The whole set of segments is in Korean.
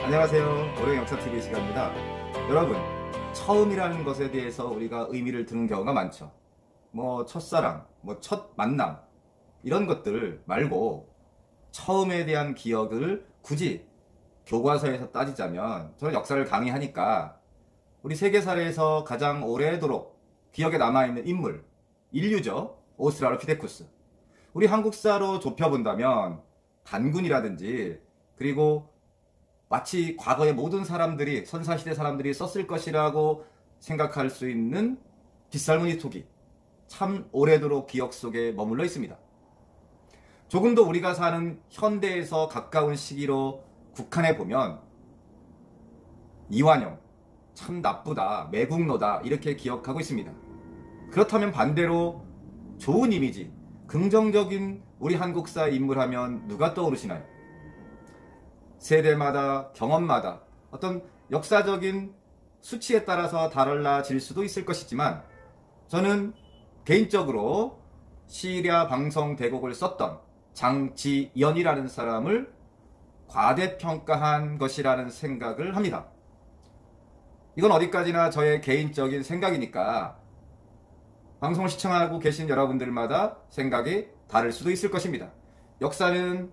안녕하세요. 오래 역사TV 시간입니다. 여러분, 처음이라는 것에 대해서 우리가 의미를 두는 경우가 많죠. 첫사랑, 첫 만남 이런 것들 말고 처음에 대한 기억을 굳이 교과서에서 따지자면, 저는 역사를 강의하니까 우리 세계사에서 가장 오래도록 기억에 남아있는 인물, 인류죠. 오스트랄로피테쿠스. 우리 한국사로 좁혀본다면 단군이라든지, 그리고 마치 과거의 모든 사람들이, 선사시대 사람들이 썼을 것이라고 생각할 수 있는 빗살무늬 토기, 참 오래도록 기억 속에 머물러 있습니다. 조금 더 우리가 사는 현대에서 가까운 시기로 국한해 보면 이완용, 참 나쁘다, 매국노다 이렇게 기억하고 있습니다. 그렇다면 반대로 좋은 이미지, 긍정적인 우리 한국사 인물하면 누가 떠오르시나요? 세대마다, 경험마다 어떤 역사적인 수치에 따라서 달라질 수도 있을 것이지만, 저는 개인적으로 시리아 방송 대곡을 썼던 장지연이라는 사람을 과대평가한 것이라는 생각을 합니다. 이건 어디까지나 저의 개인적인 생각이니까 방송을 시청하고 계신 여러분들마다 생각이 다를 수도 있을 것입니다. 역사는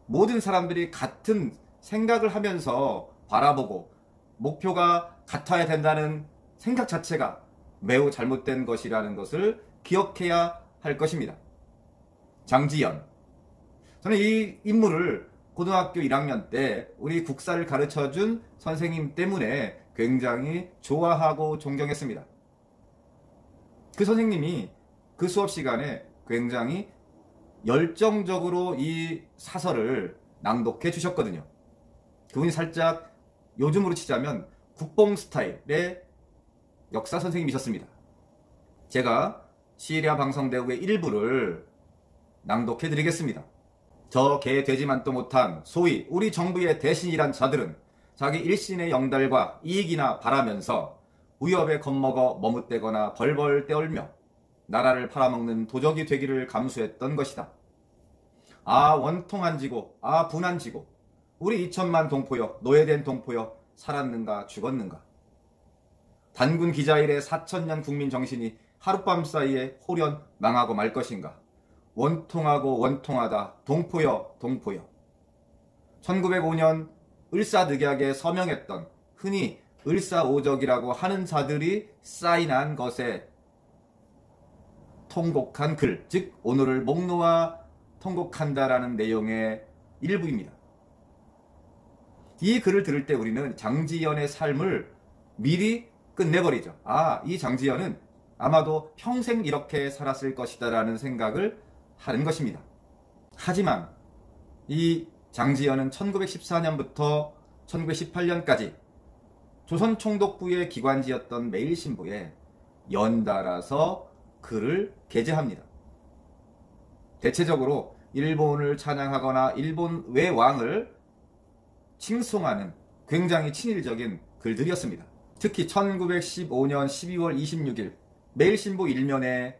모든 사람들이 같은 생각을 하면서 바라보고 목표가 같아야 된다는 생각 자체가 매우 잘못된 것이라는 것을 기억해야 할 것입니다. 장지연. 저는 이 인물을 고등학교 1학년 때 우리 국사를 가르쳐준 선생님 때문에 굉장히 좋아하고 존경했습니다. 그 선생님이 그 수업 시간에 굉장히 열정적으로 이 사설을 낭독해 주셨거든요. 그분이 살짝 요즘으로 치자면 국뽕 스타일의 역사 선생님이셨습니다. 제가 시리아 방송대국의 일부를 낭독해 드리겠습니다. 저 개 되지만도 못한 소위 우리 정부의 대신이란 자들은 자기 일신의 영달과 이익이나 바라면서 위협에 겁먹어 머뭇대거나 벌벌 떼얼며 나라를 팔아먹는 도적이 되기를 감수했던 것이다. 아 원통한 지고, 아 분한 지고, 우리 2천만 동포여, 노예된 동포여, 살았는가 죽었는가. 단군 기자일의 4천년 국민 정신이 하룻밤 사이에 홀연 망하고 말 것인가. 원통하고 원통하다, 동포여 동포여. 1905년 을사늑약에 서명했던, 흔히 을사오적이라고 하는 자들이 사인한 것에 통곡한 글, 즉 오늘을 목 놓아 통곡한다라는 내용의 일부입니다. 이 글을 들을 때 우리는 장지연의 삶을 미리 끝내버리죠. 아, 이 장지연은 아마도 평생 이렇게 살았을 것이다 라는 생각을 하는 것입니다. 하지만 이 장지연은 1914년부터 1918년까지 조선총독부의 기관지였던 매일신보에 연달아서 글을 게재합니다. 대체적으로 일본을 찬양하거나 일본 외왕을 칭송하는 굉장히 친일적인 글들이었습니다. 특히 1915년 12월 26일 매일신보 일면에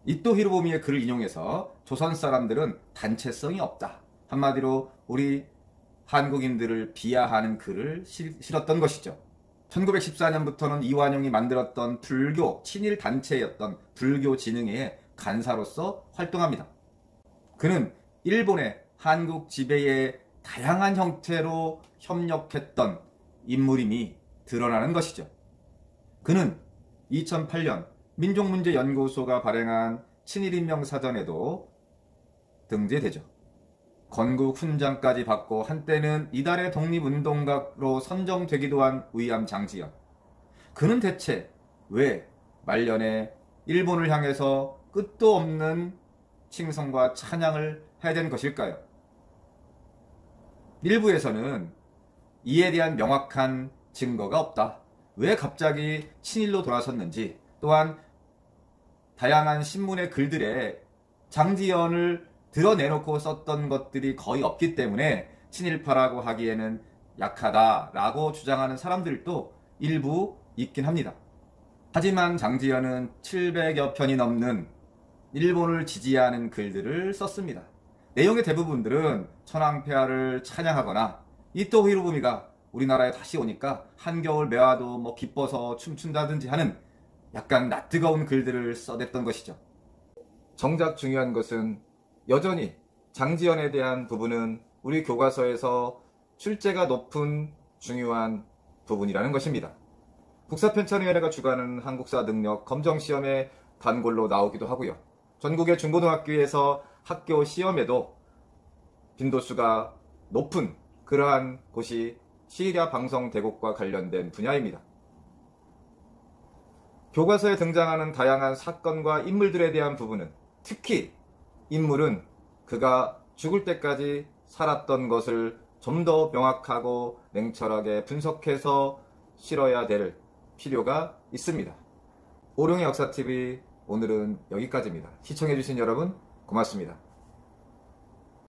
이토 히로부미의 글을 인용해서 조선 사람들은 단체성이 없다, 한마디로 우리 한국인들을 비하하는 글을 실었던 것이죠. 1914년부터는 이완용이 만들었던 불교 친일 단체였던 불교진흥회의 간사로서 활동합니다. 그는 일본의 한국 지배에 다양한 형태로 협력했던 인물임이 드러나는 것이죠. 그는 2008년 민족문제연구소가 발행한 친일인명사전에도 등재되죠. 건국 훈장까지 받고 한때는 이달의 독립운동가로 선정되기도 한 위암 장지연. 그는 대체 왜 말년에 일본을 향해서 끝도 없는 칭송과 찬양을 해야 된 것일까요? 일부에서는 이에 대한 명확한 증거가 없다, 왜 갑자기 친일로 돌아섰는지, 또한 다양한 신문의 글들에 장지연을 드러내놓고 썼던 것들이 거의 없기 때문에 친일파라고 하기에는 약하다라고 주장하는 사람들도 일부 있긴 합니다. 하지만 장지연은 700여 편이 넘는 일본을 지지하는 글들을 썼습니다. 내용의 대부분들은 천황폐하를 찬양하거나 이토 히로부미가 우리나라에 다시 오니까 한겨울 매화도 뭐 기뻐서 춤춘다든지 하는 약간 낯뜨거운 글들을 써댔던 것이죠. 정작 중요한 것은 여전히 장지연에 대한 부분은 우리 교과서에서 출제가 높은 중요한 부분이라는 것입니다. 국사편찬위원회가 주관하는 한국사 능력 검정시험에 단골로 나오기도 하고요. 전국의 중고등학교에서 학교 시험에도 빈도수가 높은 그러한 곳이 시리아 방송 대국과 관련된 분야입니다. 교과서에 등장하는 다양한 사건과 인물들에 대한 부분은, 특히 인물은 그가 죽을 때까지 살았던 것을 좀 더 명확하고 냉철하게 분석해서 실어야 될 필요가 있습니다. 오룡의 역사TV 오늘은 여기까지입니다. 시청해주신 여러분 고맙습니다.